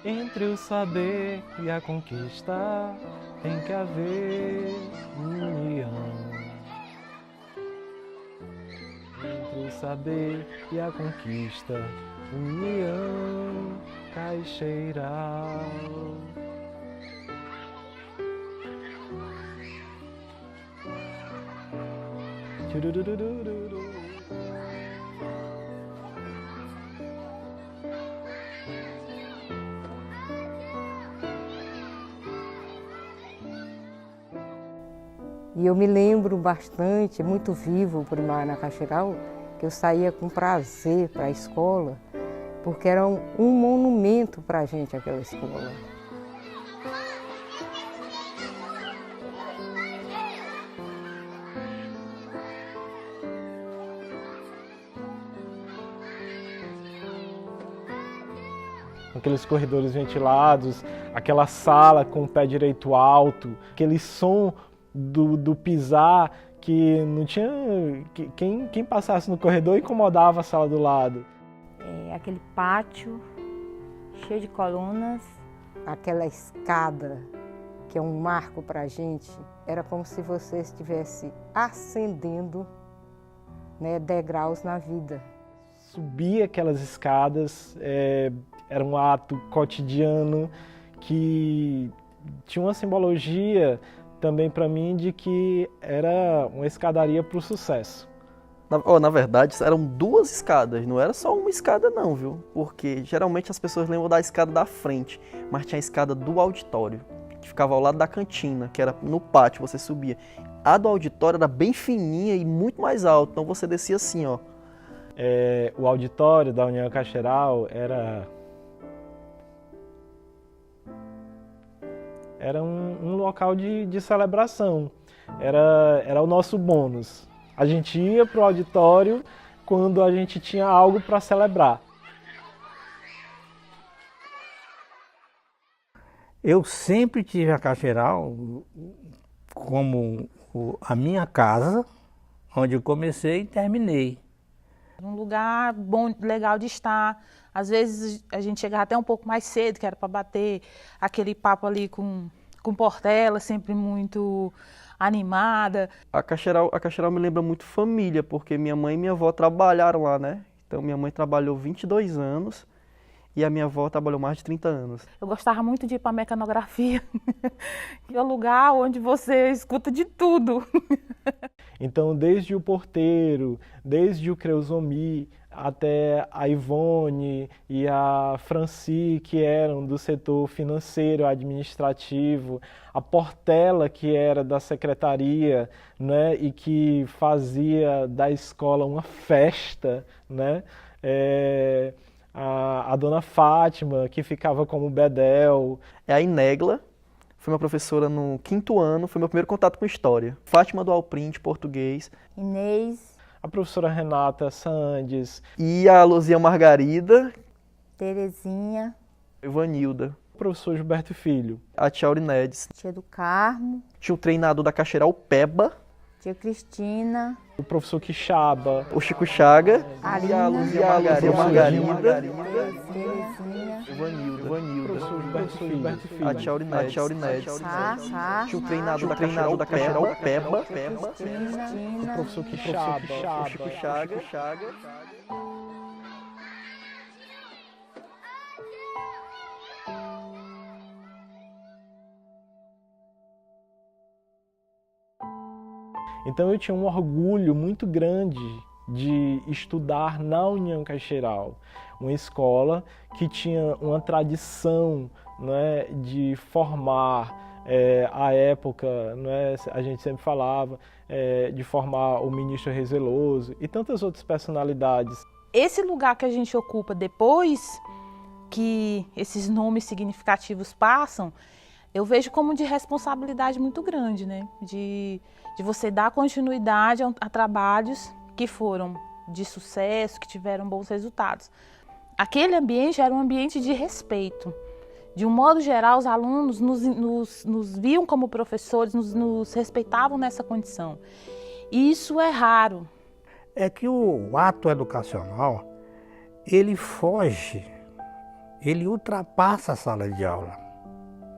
Entre o saber e a conquista tem que haver união. Entre o saber e a conquista, união caixeiral. Tchurururururu. E eu me lembro bastante, muito vivo o primário na Caixeiral, que eu saía com prazer para a escola, porque era um monumento para a gente aquela escola. Aqueles corredores ventilados, aquela sala com o pé direito alto, aquele som do pisar que não tinha... Quem passasse no corredor incomodava a sala do lado. Aquele pátio cheio de colunas. Aquela escada, que é um marco para a gente, era como se você estivesse ascendendo, né, degraus na vida. Subir aquelas escadas era um ato cotidiano que tinha uma simbologia também para mim de que era uma escadaria para o sucesso. Na verdade, eram duas escadas, não era só uma escada não, viu? Porque geralmente as pessoas lembram da escada da frente, mas tinha a escada do auditório, que ficava ao lado da cantina, que era no pátio, você subia. A do auditório era bem fininha e muito mais alta, então você descia assim, ó. O auditório da União Caixeiral era um local de celebração, era o nosso bônus. A gente ia para o auditório quando a gente tinha algo para celebrar. Eu sempre tive a Caixeiral como a minha casa, onde eu comecei e terminei. Um lugar bom, legal de estar. Às vezes a gente chegava até um pouco mais cedo, que era para bater aquele papo ali com Portela, sempre muito animada. A Caixeiral me lembra muito família, porque minha mãe e minha avó trabalharam lá, né? Então minha mãe trabalhou 22 anos e a minha avó trabalhou mais de 30 anos. Eu gostava muito de ir para a mecanografia, que é um lugar onde você escuta de tudo. Então, desde o porteiro, desde o Creusomi, até a Ivone e a Franci, que eram do setor financeiro, administrativo, a Portela, que era da secretaria, né, e que fazia da escola uma festa, né, a dona Fátima, que ficava como bedel. A Inegla foi uma professora no 5º ano, foi meu primeiro contato com história. Fátima do Alprint, português. Inês. A professora Renata Sandes. E a Luzia Margarida. Terezinha. Ivanilda. O professor Gilberto Filho. A tia Aurinedes. Tia do Carmo. Tinha o treinador da Caixeiral Peba. Tia Cristina. O professor Quixaba. O Chico Chaga. Alina. E a Luzia Margarida. Terezinha. Ivanilda. O professor Gilberto Filho. A tia Aurinedes. Tinha o treinador da Caixeiral Peba. O professor Quixaba. O Chico Chaga. Então eu tinha um orgulho muito grande de estudar na União Caixeiral, uma escola que tinha uma tradição, né, de formar, à época, né, a gente sempre falava, de formar o ministro Reis Veloso e tantas outras personalidades. Esse lugar que a gente ocupa depois que esses nomes significativos passam, eu vejo como de responsabilidade muito grande, né? De você dar continuidade a trabalhos que foram de sucesso, que tiveram bons resultados. Aquele ambiente era um ambiente de respeito. De um modo geral, os alunos nos viam como professores, nos respeitavam nessa condição. E isso é raro. É que o ato educacional, ele foge ele ultrapassa a sala de aula.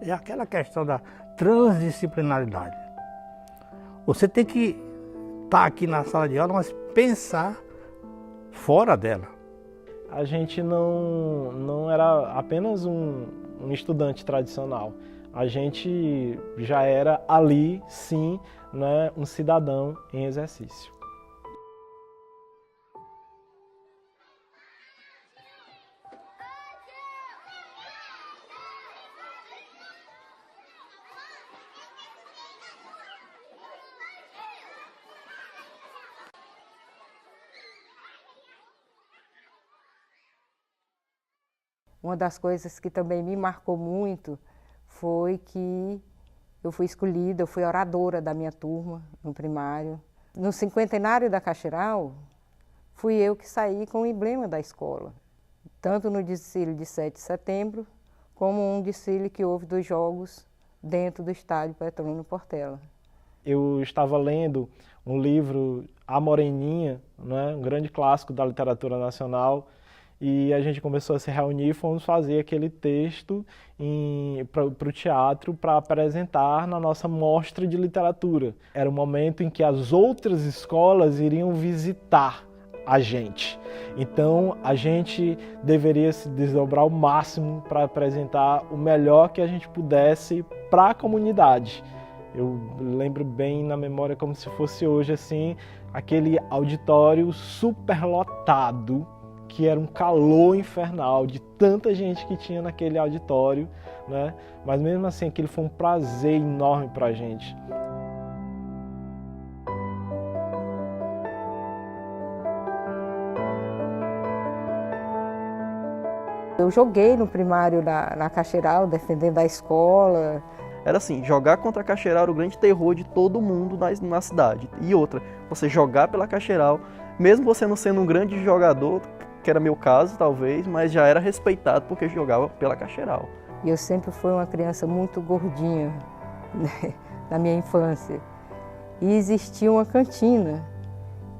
É aquela questão da transdisciplinaridade. Você tem que estar aqui na sala de aula, mas pensar fora dela. A gente não era apenas um estudante tradicional. A gente já era ali, sim, né, um cidadão em exercício. Uma das coisas que também me marcou muito foi que eu fui escolhida, eu fui oradora da minha turma no primário. No cinquentenário da Caxeral, fui eu que saí com o emblema da escola, tanto no desfile de 7 de setembro, como um desfile que houve dos Jogos dentro do estádio Petrolino Portela. Eu estava lendo um livro, A Moreninha, né, um grande clássico da literatura nacional, e a gente começou a se reunir e fomos fazer aquele texto para o teatro para apresentar na nossa mostra de literatura. Era o momento em que as outras escolas iriam visitar a gente. Então a gente deveria se desdobrar ao máximo para apresentar o melhor que a gente pudesse para a comunidade. Eu lembro bem na memória como se fosse hoje assim, aquele auditório superlotado, que era um calor infernal de tanta gente que tinha naquele auditório, né? Mas mesmo assim aquilo foi um prazer enorme para a gente. Eu joguei no primário na Caxeral, defendendo a escola. Era assim, jogar contra a Caxeral era o grande terror de todo mundo na cidade. E outra, você jogar pela Caxeral, mesmo você não sendo um grande jogador, que era meu caso talvez, mas já era respeitado porque jogava pela Caxeral. E eu sempre fui uma criança muito gordinha, né, na minha infância. E existia uma cantina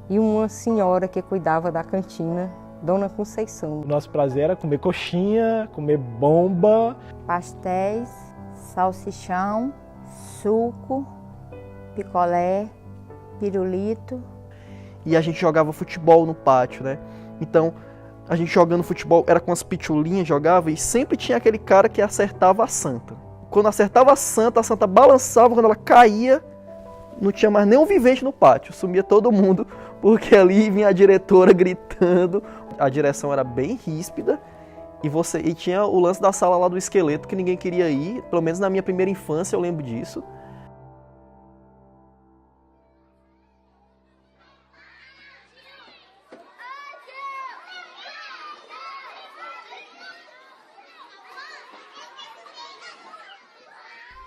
e uma senhora que cuidava da cantina, Dona Conceição. O nosso prazer era comer coxinha, comer bomba. Pastéis, salsichão, suco, picolé, pirulito. E a gente jogava futebol no pátio, né? Então, a gente jogando futebol, era com as pitulinhas, jogava, e sempre tinha aquele cara que acertava a santa. Quando acertava a santa balançava, quando ela caía, não tinha mais nenhum vivente no pátio, sumia todo mundo, porque ali vinha a diretora gritando, a direção era bem ríspida, e tinha o lance da sala lá do esqueleto, que ninguém queria ir, pelo menos na minha primeira infância eu lembro disso.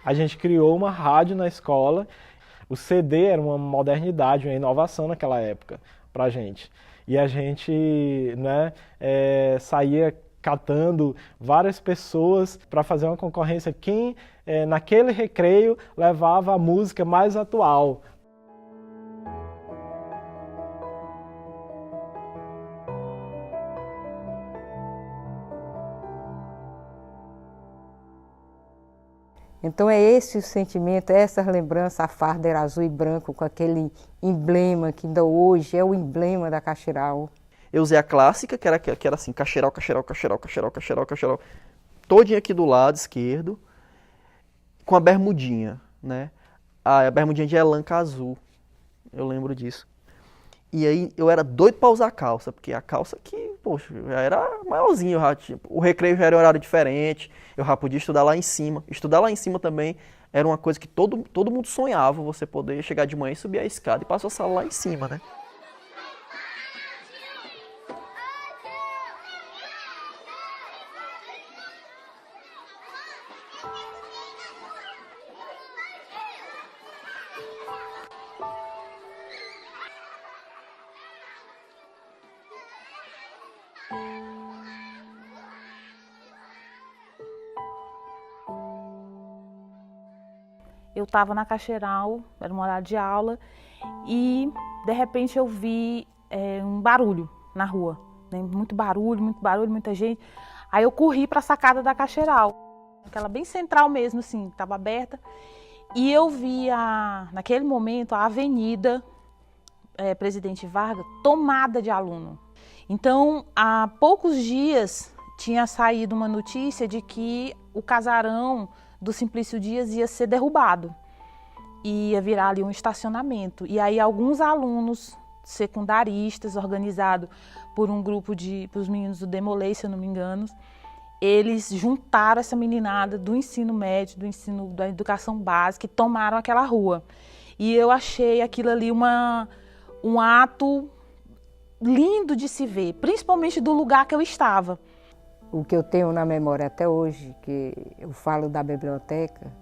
A gente criou uma rádio na escola. O CD era uma modernidade, uma inovação naquela época pra gente. E a gente, né, saía catando várias pessoas para fazer uma concorrência. Quem, naquele recreio, levava a música mais atual. Então é esse o sentimento, é essa lembrança, a farda era azul e branco, com aquele emblema que ainda hoje é o emblema da Caxeral. Eu usei a clássica, que era assim, Caxeral, Caxeral, Caxeral, Caxeral, Caxeral, Caxeral, todinha aqui do lado esquerdo, com a bermudinha, né? A bermudinha de elanca azul, eu lembro disso. E aí eu era doido pra usar calça, porque a calça que, poxa, já era maiorzinho, o recreio já era um horário diferente, eu já podia estudar lá em cima. Estudar lá em cima também era uma coisa que todo mundo sonhava, você poder chegar de manhã e subir a escada e passar a sala lá em cima, né? Eu estava na Caxeral, era um horário de aula, e de repente eu vi um barulho na rua, né? Muito barulho, muita gente. Aí eu corri para a sacada da Cacheral, aquela bem central mesmo, assim, estava aberta. E eu vi, naquele momento, a avenida Presidente Vargas tomada de aluno. Então, há poucos dias tinha saído uma notícia de que o casarão do Simplício Dias ia ser derrubado. Ia virar ali um estacionamento. E aí alguns alunos secundaristas, organizados por um grupo os meninos do Demolei, se eu não me engano, eles juntaram essa meninada do ensino médio, da educação básica e tomaram aquela rua. E eu achei aquilo ali um ato lindo de se ver, principalmente do lugar que eu estava. O que eu tenho na memória até hoje, que eu falo da biblioteca,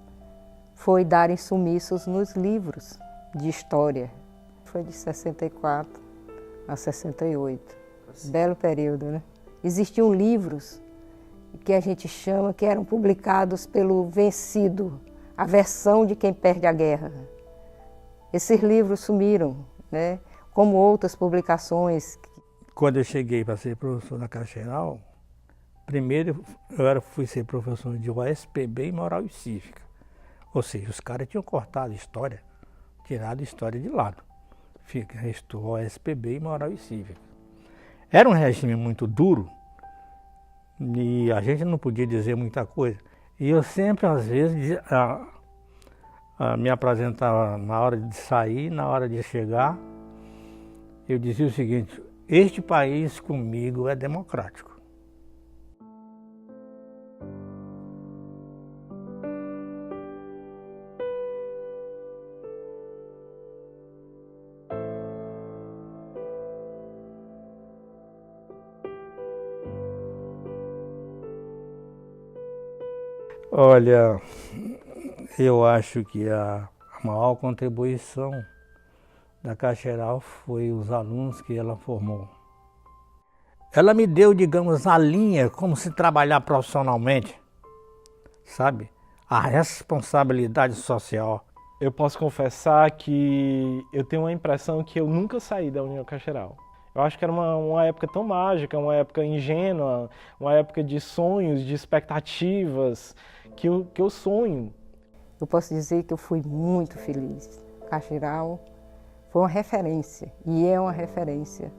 foi darem sumiços nos livros de história. Foi de 64 a 68. Belo período, né? Existiam livros que a gente chama que eram publicados pelo vencido, a versão de quem perde a guerra. Esses livros sumiram, né? Como outras publicações. Quando eu cheguei para ser professor na Cacheral, primeiro eu fui ser professor de OSPB e Moral e Cívica. Ou seja, os caras tinham cortado a história, tirado a história de lado. Restou OSPB e Moral e Cívica. Era um regime muito duro e a gente não podia dizer muita coisa. E eu sempre, às vezes, me apresentava na hora de sair, na hora de chegar. Eu dizia o seguinte: este país comigo é democrático. Olha, eu acho que a maior contribuição da Cacheral foi os alunos que ela formou. Ela me deu, digamos, a linha como se trabalhar profissionalmente, sabe? A responsabilidade social. Eu posso confessar que eu tenho uma impressão que eu nunca saí da União Cacheral. Eu acho que era uma época tão mágica, uma época ingênua, uma época de sonhos, de expectativas, que eu sonho. Eu posso dizer que eu fui muito feliz. Cacheral foi uma referência e é uma referência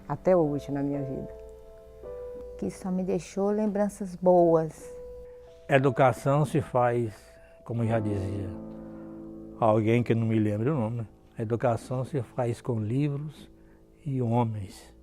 até hoje na minha vida. Que só me deixou lembranças boas. Educação se faz, como já dizia alguém que não me lembra o nome, educação se faz com livros e homens.